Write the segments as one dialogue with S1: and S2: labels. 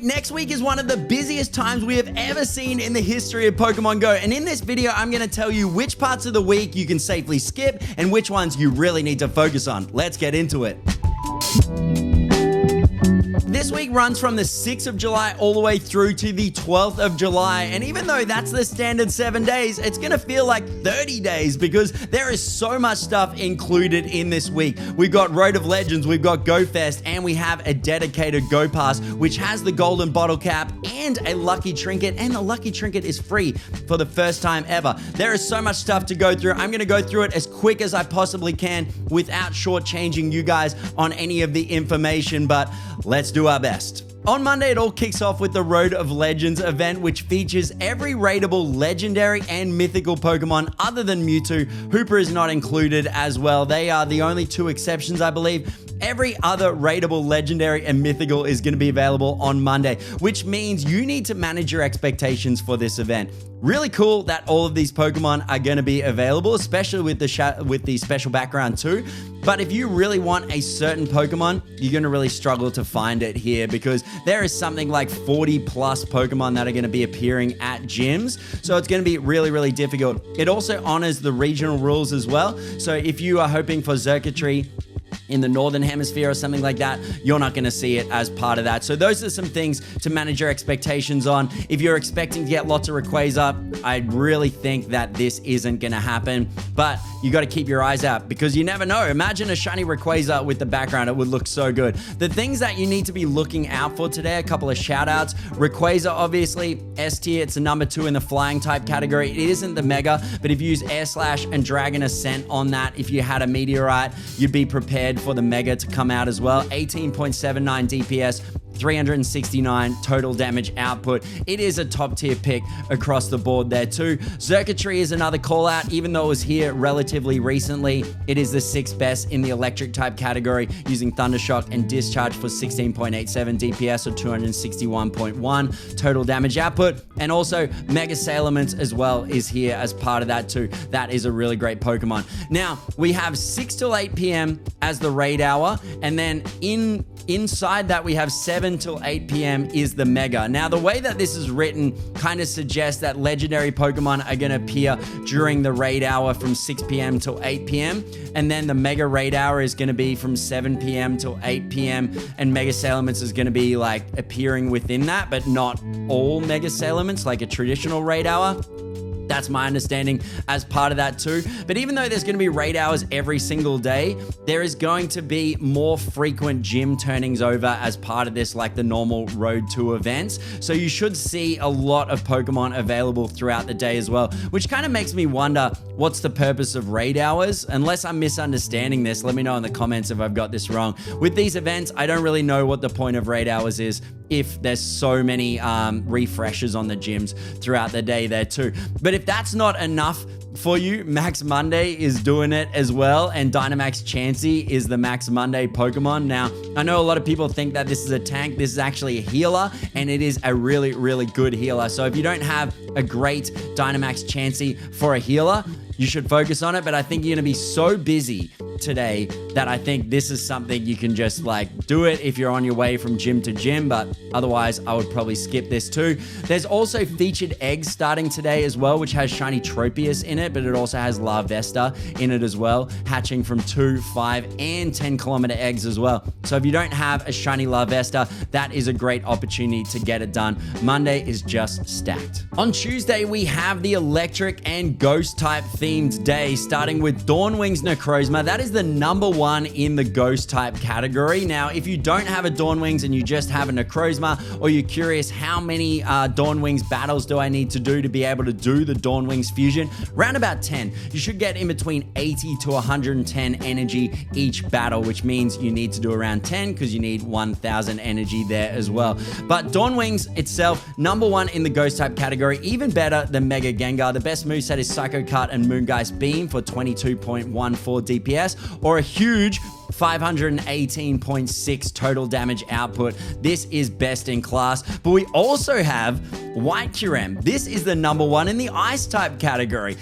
S1: Next week is one of the busiest times we have ever seen in the history of Pokemon Go, and in this video I'm going to tell you which parts of the week you can safely skip and which ones you really need to focus on. Let's get into it. This week runs from the 6th of July all the way through to the 12th of July, and even though that's the standard 7 days, it's gonna feel like 30 days because there is so much stuff included in this week. We've got Road of Legends, we've got Go Fest, and we have a dedicated Go Pass, which has the golden bottle cap and a Lucky Trinket, and the Lucky Trinket is free for the first time ever. There is so much stuff to go through. I'm gonna go through it as quick as I possibly can without shortchanging you guys on any of the information, but let's do our best. On Monday, it all kicks off with the Road of Legends event, which features every rateable legendary and mythical Pokemon other than Mewtwo. Hoopa is not included as well. They are the only two exceptions, I believe. Every other rateable legendary and mythical is going to be available on Monday, which means you need to manage your expectations for this event. Really cool that all of these Pokemon are going to be available, especially with the special background too. But if you really want a certain Pokemon, you're going to really struggle to find it here because there is something like 40 plus Pokemon that are going to be appearing at gyms. So it's going to be really, really difficult. It also honors the regional rules as well. So if you are hoping for circuitry in the northern hemisphere or something like that, you're not going to see it as part of that. So those are some things to manage your expectations on. If you're expecting to get lots of Rayquaza, I really think that this isn't going to happen, but you got to keep your eyes out because you never know. Imagine a shiny Rayquaza with the background. It would look so good. The things that you need to be looking out for today, a couple of shout outs. Rayquaza, obviously, S tier. It's a number 2 in the flying type category. It isn't the Mega, but if you use Air Slash and Dragon Ascent on that, if you had a Meteorite, you'd be prepared for the Mega to come out as well. 18.79 DPS, 369 total damage output. It is a top tier pick across the board there too. Circuitry is another call out, even though it was here relatively recently. It is the 6th best in the electric type category, using Thundershock and Discharge for 16.87 DPS or 261.1 total damage output. And also Mega Salamence as well is here as part of that too. That is a really great Pokemon. Now we have 6 till 8 p.m. as the raid hour, and then inside that we have 7 till 8 p.m. is the Mega. Now, the way that this is written kind of suggests that legendary Pokemon are going to appear during the raid hour from 6 p.m. till 8 p.m. And then the Mega raid hour is going to be from 7 p.m. till 8 p.m. And Mega Salamence is going to be like appearing within that, but not all Mega Salamence like a traditional raid hour. That's my understanding as part of that too. But even though there's going to be raid hours every single day, there is going to be more frequent gym turnings over as part of this, like the normal Road to events. So you should see a lot of Pokemon available throughout the day as well, which kind of makes me wonder what's the purpose of raid hours? Unless I'm misunderstanding this, let me know in the comments if I've got this wrong. With these events, I don't really know what the point of raid hours is if there's so many refreshes on the gyms throughout the day there too. But if that's not enough for you, Max Monday is doing it as well, and Dynamax Chansey is the Max Monday Pokemon. Now, I know a lot of people think that this is a tank. This is actually a healer, and it is a really, really good healer. So if you don't have a great Dynamax Chansey for a healer, you should focus on it, but I think you're gonna be so busy today that I think this is something you can just like do it if you're on your way from gym to gym, but otherwise I would probably skip this too. There's also featured eggs starting today as well, which has shiny Tropius in it, but it also has Larvesta in it as well, hatching from 2, 5, and 10 kilometer eggs as well. So if you don't have a shiny Larvesta, that is a great opportunity to get it done. Monday is just stacked. On Tuesday, we have the electric and ghost type themed day, starting with Dawnwing's Necrozma. That is the number 1 in the ghost type category. Now, if you don't have a Dawnwings and you just have a Necrozma, or you're curious how many Dawnwings battles do I need to do to be able to do the Dawnwings fusion, round about 10. You should get in between 80 to 110 energy each battle, which means you need to do around 10 because you need 1000 energy there as well. But Dawnwings itself, number 1 in the ghost type category, even better than Mega Gengar. The best moveset is Psycho Cut and Moongeist Beam for 22.14 DPS, or a huge 518.6 total damage output. This is best in class. But we also have White Kyurem. This is the number 1 in the ice type category.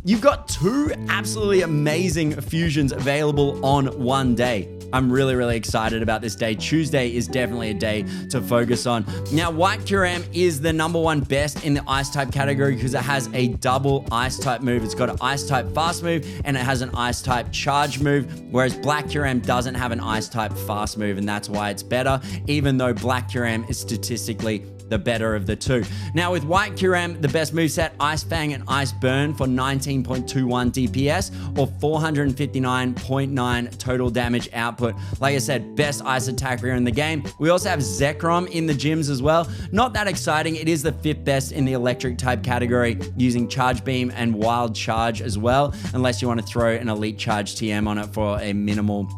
S1: You've got 2 absolutely amazing fusions available on one day. I'm really, really excited about this day. Tuesday is definitely a day to focus on. Now, White Kyurem is the #1 best in the Ice type category because it has a double Ice type move. It's got an Ice type fast move and it has an Ice type charge move, whereas Black Kyurem doesn't have an Ice type fast move, and that's why it's better, even though Black Kyurem is statistically the better of the two. Now with White Kyurem, the best moveset, Ice Fang and Ice Burn for 19.21 DPS or 459.9 total damage output. Like I said, best ice attacker in the game. We also have Zekrom in the gyms as well. Not that exciting. It is the 5th best in the electric type category using Charge Beam and Wild Charge as well, unless you want to throw an Elite Charge TM on it for a minimal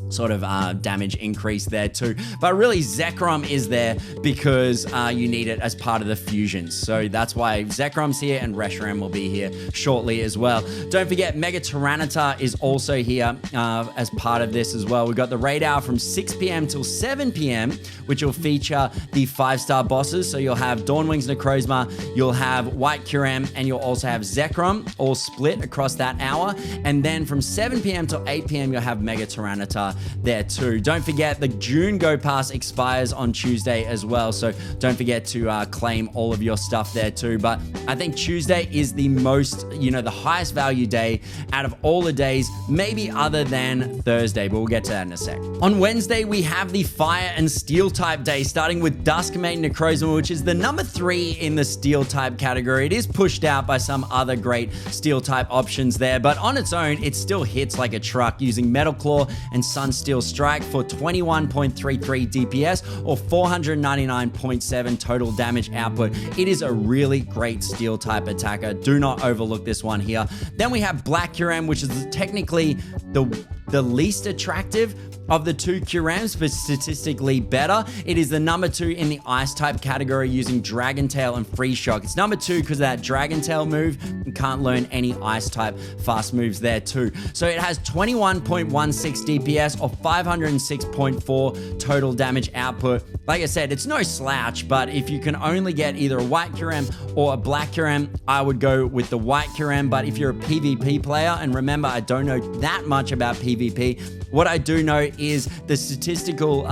S1: sort of damage increase there too. But really Zekrom is there because you need it as part of the fusions. So that's why Zekrom's here and Reshiram will be here shortly as well. Don't forget Mega Tyranitar is also here as part of this as well. We've got the raid hour from 6 p.m. till 7 p.m. which will feature the 5-star bosses. So you'll have Dawnwing's Necrozma, you'll have White Kyurem, and you'll also have Zekrom all split across that hour. And then from 7 p.m. till 8 p.m. you'll have Mega Tyranitar there too. Don't forget the June Go Pass expires on Tuesday as well, so don't forget to claim all of your stuff there too. But I think Tuesday is the most, the highest value day out of all the days, maybe other than Thursday, but we'll get to that in a sec. On Wednesday, we have the Fire and Steel type day, starting with Dusk main Necrozma, which is the #3 in the Steel type category. It is pushed out by some other great Steel type options there, but on its own, it still hits like a truck using Metal Claw and Sunsteel Strike for 21.33 DPS or 499.7 total damage output. It is a really great Steel type attacker. Do not overlook this one here. Then we have Black Kyurem, which is technically the least attractive of the two Kyurems, but statistically better. It is the #2 in the Ice type category using Dragon Tail and Freeze Shock. It's #2 because of that Dragon Tail move. You can't learn any Ice type fast moves there too. So it has 21.16 DPS or 506.4 total damage output. Like I said, it's no slouch, but if you can only get either a White Kyurem or a Black Kyurem, I would go with the White Kyurem. But if you're a PvP player, and remember, I don't know that much about PvP, what I do know is the statistical,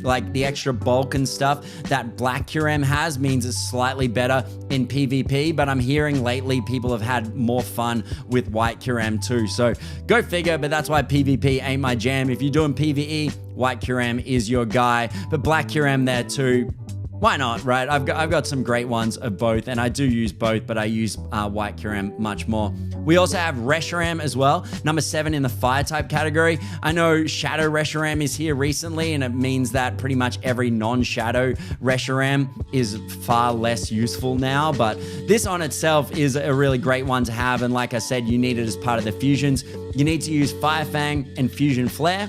S1: like the extra bulk and stuff that Black Kyurem has means it's slightly better in PvP, but I'm hearing lately people have had more fun with White Kyurem too. So go figure, but that's why PvP ain't my jam. If you're doing PvE, White Kyurem is your guy, but Black Kyurem there too. Why not, right? I've got some great ones of both, and I do use both, but I use White Kyurem much more. We also have Reshiram as well, #7 in the Fire type category. I know Shadow Reshiram is here recently, and it means that pretty much every non-Shadow Reshiram is far less useful now, but this on itself is a really great one to have, and like I said, you need it as part of the fusions. You need to use Fire Fang and Fusion Flare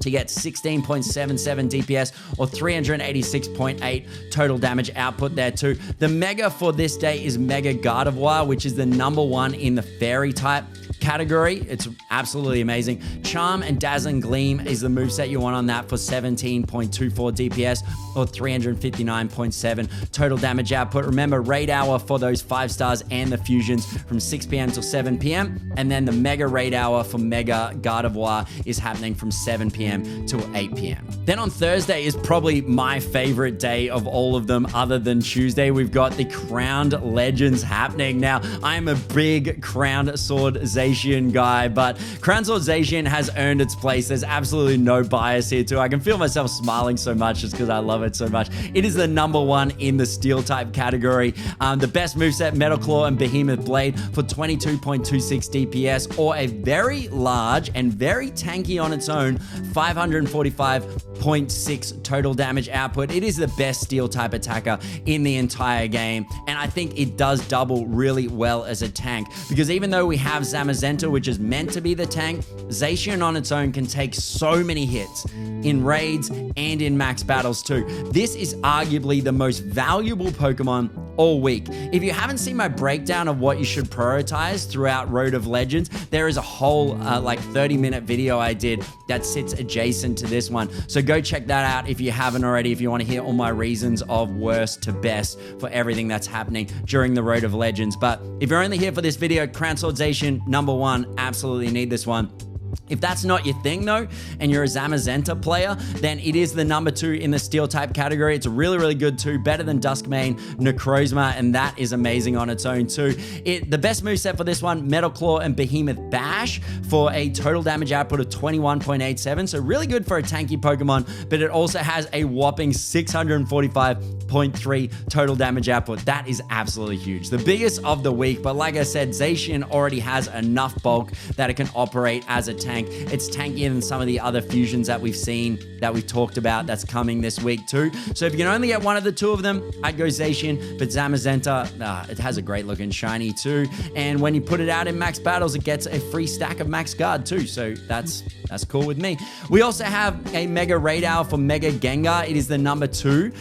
S1: to get 16.77 DPS or 386.8 total damage output there too. The mega for this day is Mega Gardevoir, which is the #1 in the Fairy type category. It's absolutely amazing. Charm and Dazzling Gleam is the moveset you want on that for 17.24 DPS or 359.7 total damage output. Remember, raid hour for those 5 stars and the fusions from 6 p.m. till 7 p.m. And then the mega raid hour for Mega Gardevoir is happening from 7 p.m. till 8 p.m. Then on Thursday is probably my favorite day of all of them other than Tuesday. We've got the Crowned Legends happening. Now, I'm a big Crowned Sword Zacian guy, but Crowned Sword Zacian has earned its place. There's absolutely no bias here too. I can feel myself smiling so much just because I love it so much. It is the #1 in the Steel type category. The best moveset, Metal Claw and Behemoth Blade for 22.26 DPS or a very large and very tanky on its own 545.6 total damage output. It is the best Steel type attacker in the entire game, and I think it does double really well as a tank, because even though we have Zamazenta, which is meant to be the tank, Zacian on its own can take so many hits in raids and in max battles too. This is arguably the most valuable Pokemon all week. If you haven't seen my breakdown of what you should prioritize throughout Road of Legends, there is a whole like 30-minute video I did that sits adjacent to this one. So go check that out if you haven't already, if you want to hear all my reasons of worst to best for everything that's happening during the Road of Legends. But if you're only here for this video, Crowned Sword Zacian #1, absolutely need this one. If that's not your thing though, and you're a Zamazenta player, then it is the number 2 in the steel type category. It's really, really good too. Better than Dusk main, Necrozma, and that is amazing on its own too. The best moveset for this one, Metal Claw and Behemoth Bash for a total damage output of 21.87. So really good for a tanky Pokemon, but it also has a whopping 645.3 total damage output. That is absolutely huge. The biggest of the week, but like I said, Zacian already has enough bulk that it can operate as a tank. It's tankier than some of the other fusions that we've seen, that we've talked about, that's coming this week too. So if you can only get one of the 2 of them, I'd go Zacian, but Zamazenta, it has a great looking shiny too. And when you put it out in max battles, it gets a free stack of max guard too. So that's cool with me. We also have a Mega Rateable for Mega Gengar. It is the number 2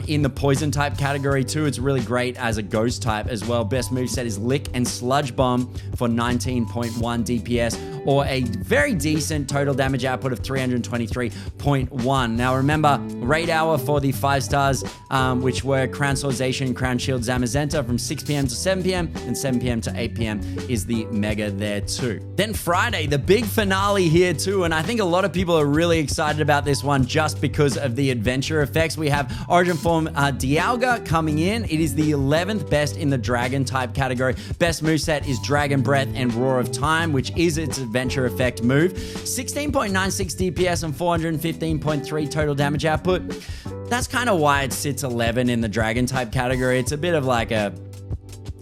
S1: in the poison type category too. It's really great as a ghost type as well. Best moveset is Lick and Sludge Bomb for 19.1 DPS, or a very decent total damage output of 323.1. Now remember, raid hour for the 5 stars, which were Crown Sword Zacian, Crown Shield Zamazenta from 6 p.m. to 7 p.m. and 7 p.m. to 8 p.m. is the mega there too. Then Friday, the big finale here too, and I think a lot of people are really excited about this one just because of the adventure effects. We have Origin Form Dialga coming in. It is the 11th best in the Dragon type category. Best moveset is Dragon Breath and Roar of Time, which is its adventure effect move. 16.96 DPS and 415.3 total damage output. That's kind of why it sits 11 in the Dragon type category. It's a bit of like a...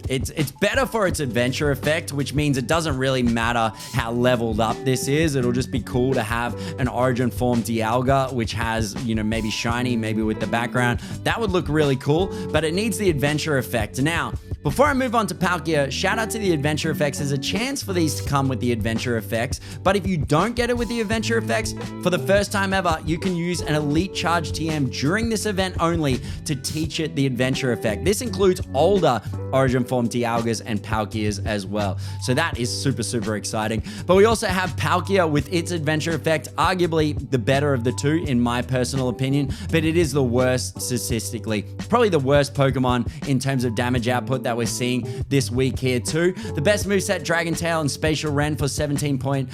S1: It's better for its adventure effect, which means it doesn't really matter how leveled up this is. It'll just be cool to have an Origin Form Dialga, which has, you know, maybe shiny, maybe with the background. That would look really cool, but it needs the adventure effect. Now, before I move on to Palkia, shout out to the adventure effects. There's a chance for these to come with the adventure effects, but if you don't get it with the adventure effects, for the first time ever, you can use an Elite Charge TM during this event only to teach it the adventure effect. This includes older Origin Form Dialgas and Palkias as well. So that is super, super exciting. But we also have Palkia with its adventure effect, arguably the better of the 2 in my personal opinion, but it is the worst statistically. Probably the worst Pokemon in terms of damage output that we're seeing this week here too. The best moveset, Dragon Tail and Spatial Rend for 17.79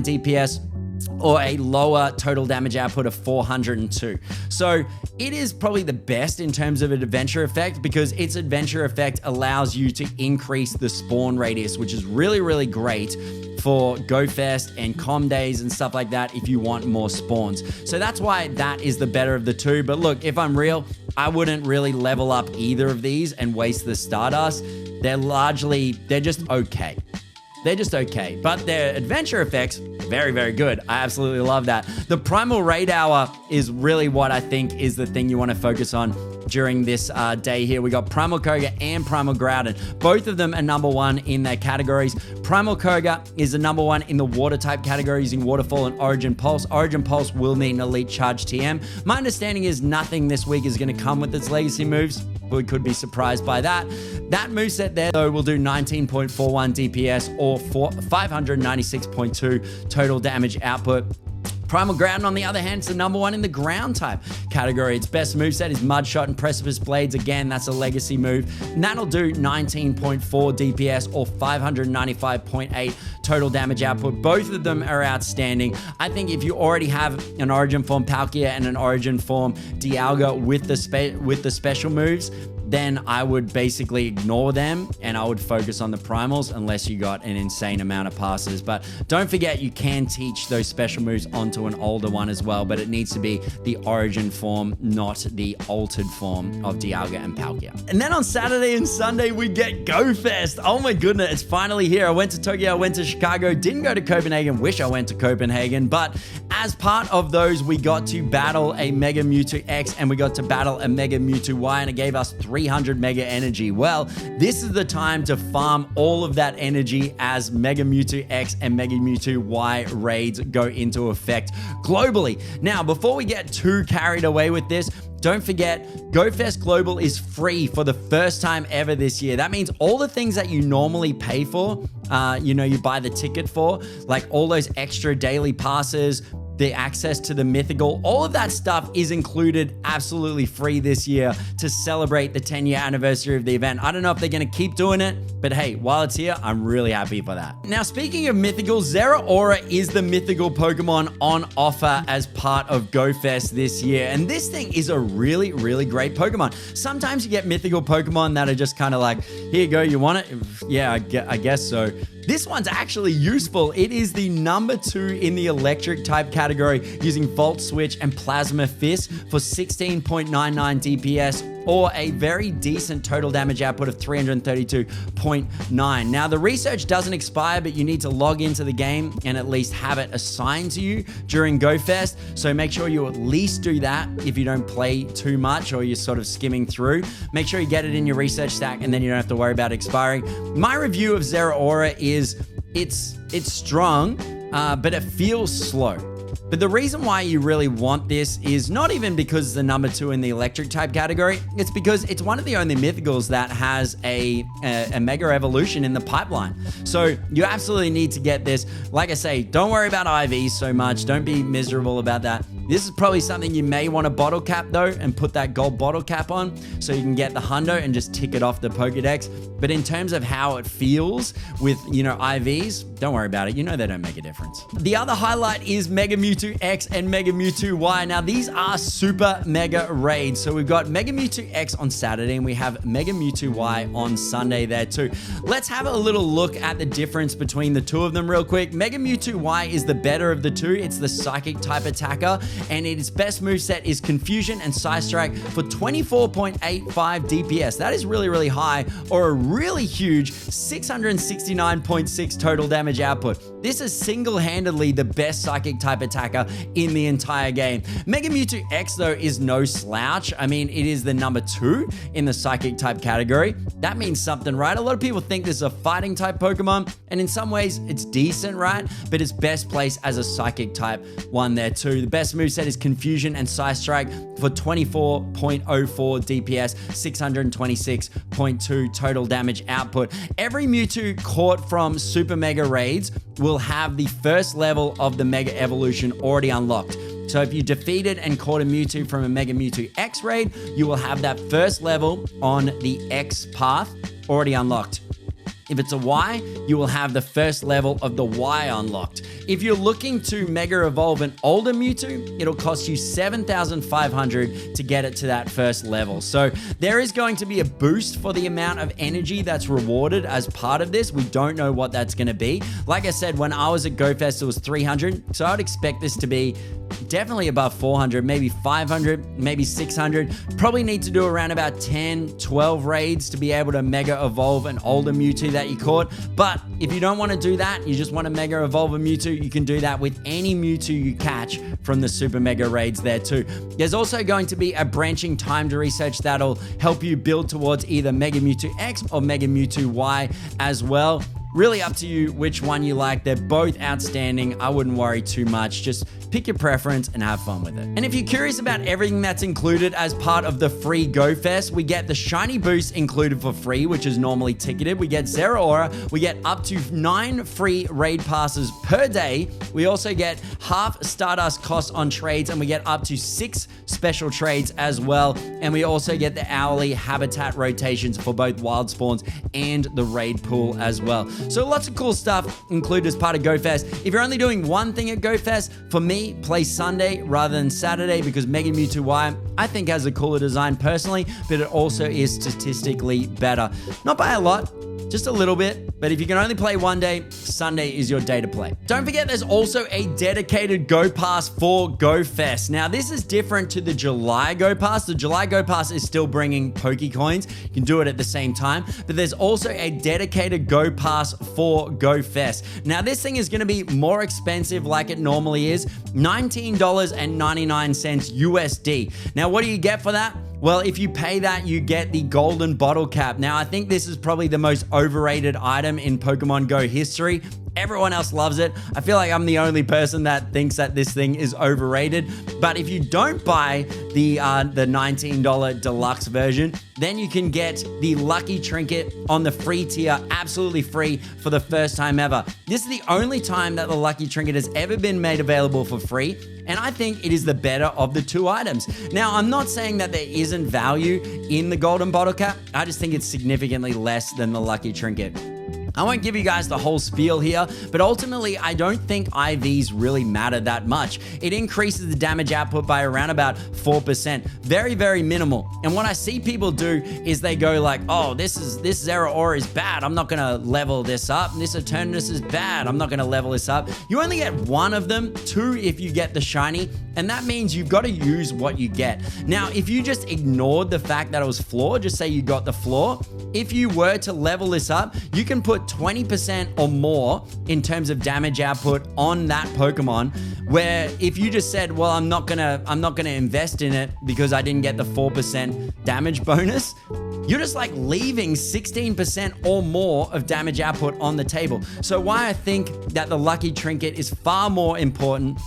S1: DPS, or a lower total damage output of 402. So it is probably the best in terms of an adventure effect because its adventure effect allows you to increase the spawn radius, which is really, really great for Go Fest and Com Days and stuff like that if you want more spawns. So that's why that is the better of the 2. But look, if I'm real, I wouldn't really level up either of these and waste the Stardust. They're just okay. They're just okay, but their adventure effects, very, very good. I absolutely love that. The Primal Raid Hour is really what I think is the thing you want to focus on during this day here. We got Primal Koga and Primal Groudon. Both of them are number 1 in their categories. Primal Koga is the number 1 in the water type category using Waterfall and Origin Pulse. Origin Pulse will need an Elite Charge TM. My understanding is nothing this week is going to come with its legacy moves. We could be surprised by that. That moveset there, though, will do 19.41 DPS or 596.2 total damage output. Primal Groudon, on the other hand, is the number 1 in the ground type category. Its best moveset is Mud Shot and Precipice Blades. Again, that's a legacy move. And that'll do 19.4 DPS or 595.8 total damage output. Both of them are outstanding. I think if you already have an Origin Form Palkia and an Origin Form Dialga with the special moves, then I would basically ignore them and I would focus on the primals unless you got an insane amount of passes. But don't forget, you can teach those special moves onto an older one as well, but it needs to be the origin form, not the altered form of Dialga and Palkia. And then on Saturday and Sunday, we get Go Fest. Oh my goodness, it's finally here. I went to Tokyo, I went to Chicago, didn't go to Copenhagen, wish I went to Copenhagen, but as part of those, we got to battle a Mega Mewtwo X and we got to battle a Mega Mewtwo Y, and it gave us 300 Mega Energy. Well, this is the time to farm all of that energy as Mega Mewtwo X and Mega Mewtwo Y raids go into effect globally. Now, before we get too carried away with this, don't forget, GoFest Global is free for the first time ever this year. That means all the things that you normally pay for, you buy the ticket for, like all those extra daily passes, the access to the Mythical, all of that stuff is included absolutely free this year to celebrate the 10-year anniversary of the event. I don't know if they're going to keep doing it, but hey, while it's here, I'm really happy for that. Now, speaking of Mythical, Zeraora is the Mythical Pokemon on offer as part of GoFest this year. And this thing is a really, really great Pokemon. Sometimes you get Mythical Pokemon that are just kind of like, here you go, you want it? Yeah, I guess so. This one's actually useful. It is the number 2 in the electric type category using Volt Switch and Plasma Fist for 16.99 DPS or a very decent total damage output of 332.9. Now, the research doesn't expire, but you need to log into the game and at least have it assigned to you during GoFest. So make sure you at least do that if you don't play too much or you're sort of skimming through. Make sure you get it in your research stack and then you don't have to worry about expiring. My review of Zeraora is it's strong, but it feels slow. But the reason why you really want this is not even because it's the number 2 in the electric type category. It's because it's one of the only mythicals that has a mega evolution in the pipeline. So you absolutely need to get this. Like I say, don't worry about IVs so much. Don't be miserable about that. This is probably something you may want to bottle cap though and put that gold bottle cap on so you can get the hundo and just tick it off the Pokedex. But in terms of how it feels with, IVs, don't worry about it. You know they don't make a difference. The other highlight is Mega Mewtwo X and Mega Mewtwo Y. Now these are super mega raids. So we've got Mega Mewtwo X on Saturday and we have Mega Mewtwo Y on Sunday there too. Let's have a little look at the difference between the two of them real quick. Mega Mewtwo Y is the better of the two. It's the psychic type attacker and its best moveset is Confusion and Psystrike for 24.85 DPS. That is really, really high, or a really huge 669.6 total damage output. This is single-handedly the best psychic type attacker in the entire game. Mega Mewtwo X though is no slouch. I mean, it is the number 2 in the psychic type category. That means something, right? A lot of people think this is a fighting type Pokemon, and in some ways it's decent, right? But it's best placed as a psychic type one there too. The best moveset is Confusion and Psystrike for 24.04 DPS, 626.2 total damage output. Every Mewtwo caught from Super Mega Raids will have the first level of the Mega Evolution already unlocked. So if you defeated and caught a Mewtwo from a Mega Mewtwo X raid, you will have that first level on the X path already unlocked. If it's a Y, you will have the first level of the Y unlocked. If you're looking to Mega Evolve an older Mewtwo, it'll cost you 7,500 to get it to that first level. So there is going to be a boost for the amount of energy that's rewarded as part of this. We don't know what that's going to be. Like I said, when I was at GoFest, it was 300. So I'd expect this to be definitely above 400, maybe 500, maybe 600. Probably need to do around about 10, 12 raids to be able to Mega Evolve an older Mewtwo that you caught. But if you don't want to do that, you just want to Mega Evolve a Mewtwo, you can do that with any Mewtwo you catch from the Super Mega Raids there too. There's also going to be a branching timed research that'll help you build towards either Mega Mewtwo X or Mega Mewtwo Y as well. Really up to you which one you like. They're both outstanding. I wouldn't worry too much. Just pick your preference and have fun with it. And if you're curious about everything that's included as part of the free GoFest, we get the Shiny Boost included for free, which is normally ticketed. We get Zeraora. We get up to 9 free raid passes per day. We also get half Stardust cost on trades, and we get up to 6 special trades as well. And we also get the hourly habitat rotations for both wild spawns and the raid pool as well. So lots of cool stuff included as part of GoFest. If you're only doing one thing at GoFest, for me, play Sunday rather than Saturday, because Mega Mewtwo Y I think has a cooler design personally, but it also is statistically better. Not by a lot, just a little bit. But if you can only play one day, Sunday is your day to play. Don't forget there's also a dedicated Go Pass for GoFest. Now this is different to the July Go Pass. The July Go Pass is still bringing Pokecoins. You can do it at the same time, but there's also a dedicated Go Pass for GoFest. Now this thing is gonna be more expensive like it normally is, $19.99 USD. Now what do you get for that? Well, if you pay that, you get the golden bottle cap. Now, I think this is probably the most overrated item in Pokemon Go history. Everyone else loves it. I feel like I'm the only person that thinks that this thing is overrated. But if you don't buy the $19 deluxe version, then you can get the Lucky Trinket on the free tier, absolutely free for the first time ever. This is the only time that the Lucky Trinket has ever been made available for free, and I think it is the better of the two items. Now, I'm not saying that there isn't value in the golden bottle cap. I just think it's significantly less than the Lucky Trinket. I won't give you guys the whole spiel here, but ultimately, I don't think IVs really matter that much. It increases the damage output by around about 4%. Very, very minimal. And what I see people do is they go like, oh, this Zeraora is bad. I'm not going to level this up. This Eternatus is bad. I'm not going to level this up. You only get one of them, two if you get the shiny, and that means you've got to use what you get. Now, if you just ignored the fact that it was floor, just say you got the floor, if you were to level this up, you can put 20% or more in terms of damage output on that Pokemon, where if you just said, well, I'm not gonna invest in it because I didn't get the 4% damage bonus, you're just like leaving 16% or more of damage output on the table. So why I think that the Lucky Trinket is far more important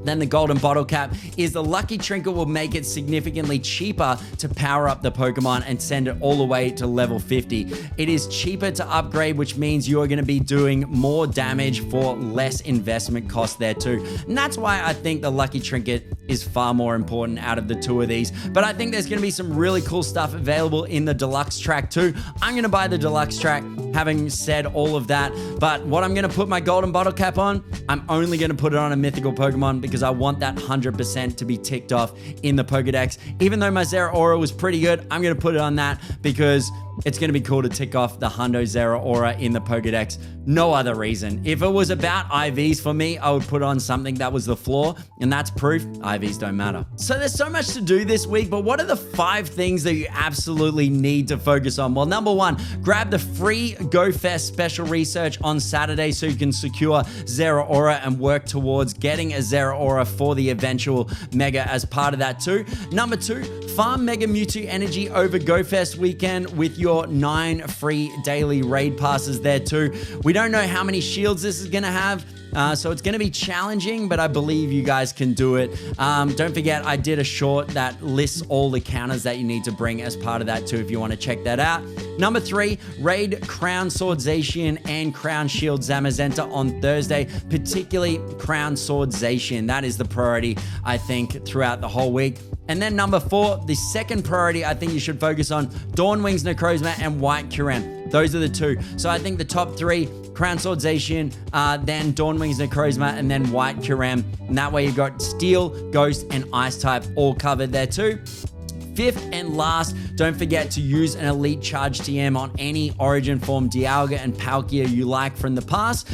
S1: than the golden bottle cap is the Lucky Trinket will make it significantly cheaper to power up the Pokemon and send it all the way to level 50. It is cheaper to upgrade, which means you're going to be doing more damage for less investment cost there too. And that's why I think the Lucky Trinket is far more important out of the two of these. But I think there's going to be some really cool stuff available in the deluxe track too. I'm going to buy the deluxe track, having said all of that. But what I'm going to put my golden bottle cap on, I'm only going to put it on a mythical Pokemon because I want that 100% to be ticked off in the Pokedex. Even though my Zeraora was pretty good, I'm going to put it on that because it's going to be cool to tick off the Hundo Zeraora in the Pokedex. No other reason. If it was about IVs for me, I would put on something that was the floor, and that's proof IVs don't matter. So there's so much to do this week, but what are the 5 things that you absolutely need to focus on? Well, number 1, grab the free GoFest special research on Saturday so you can secure Zeraora and work towards getting a Zeraora for the eventual Mega as part of that too. Number 2, farm Mega Mewtwo energy over GoFest weekend with your 9 free daily raid passes there too. We don't know how many shields this is going to have, so it's going to be challenging, but I believe you guys can do it. Don't forget, I did a short that lists all the counters that you need to bring as part of that too, if you want to check that out. Number 3, raid Crown Sword Zacian and Crown Shield Zamazenta on Thursday, particularly Crown Sword Zacian. That is the priority, I think, throughout the whole week. And then number 4, the second priority I think you should focus on, Dawnwings Necrozma and White Kyurem. Those are the 2. So I think the top 3, Crown Sword Zacian, then Dawnwings Necrozma, and then White Kyurem. And that way you've got Steel, Ghost, and Ice type all covered there too. 5th and last, don't forget to use an Elite Charge TM on any Origin Form Dialga and Palkia you like from the past,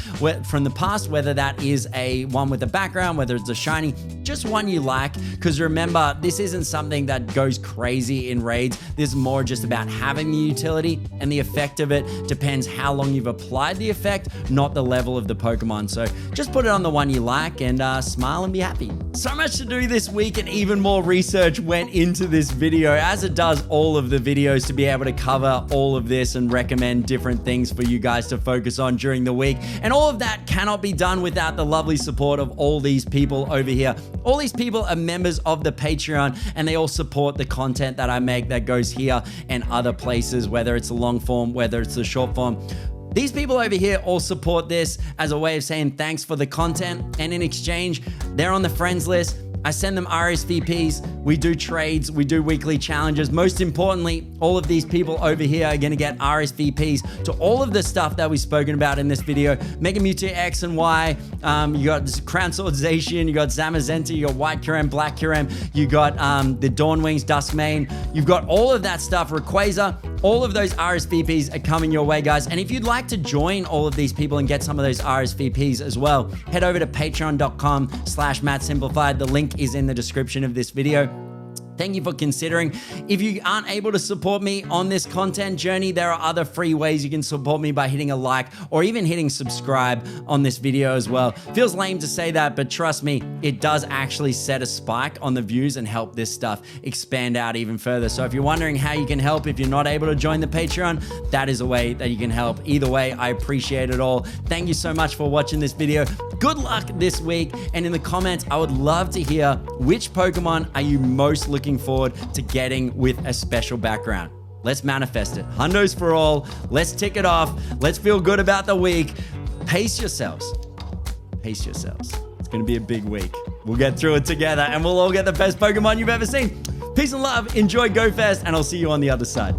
S1: whether that is a one with a background, whether it's a shiny, just one you like, because remember, this isn't something that goes crazy in raids. This is more just about having the utility, and the effect of it depends how long you've applied the effect, not the level of the Pokemon. So just put it on the one you like and smile and be happy. So much to do this week, and even more research went into this video, as it does all of the videos, to be able to cover all of this and recommend different things for you guys to focus on during the week. And all of that cannot be done without the lovely support of all these people over here. All these people are members of the Patreon, and they all support the content that I make that goes here and other places, whether it's the long form, whether it's the short form. These people over here all support this as a way of saying thanks for the content, and in exchange, they're on the friends list. I send them RSVPs, we do trades, we do weekly challenges. Most importantly, all of these people over here are going to get RSVPs to all of the stuff that we've spoken about in this video. Mega Mewtwo X and Y, you got Crown Sword Zacian, you got Zamazenta, you got White Kyurem, Black Kyurem, you got the Dawnwings, Dusk Mane. You've got all of that stuff, Rayquaza. All of those RSVPs are coming your way, guys. And if you'd like to join all of these people and get some of those RSVPs as well, head over to patreon.com/MattSimplified. The link is in the description of this video. Thank you for considering. If you aren't able to support me on this content journey, there are other free ways you can support me by hitting a like or even hitting subscribe on this video as well. Feels lame to say that, but trust me, it does actually set a spike on the views and help this stuff expand out even further. So if you're wondering how you can help, if you're not able to join the Patreon, that is a way that you can help. Either way, I appreciate it all. Thank you so much for watching this video. Good luck this week. And in the comments, I would love to hear which Pokemon are you most looking forward to getting with a special background. Let's manifest it. Hundos for all. Let's tick it off. Let's feel good about the week. Pace yourselves. Pace yourselves. It's going to be a big week. We'll get through it together and we'll all get the best Pokemon you've ever seen. Peace and love. Enjoy GoFest, and I'll see you on the other side.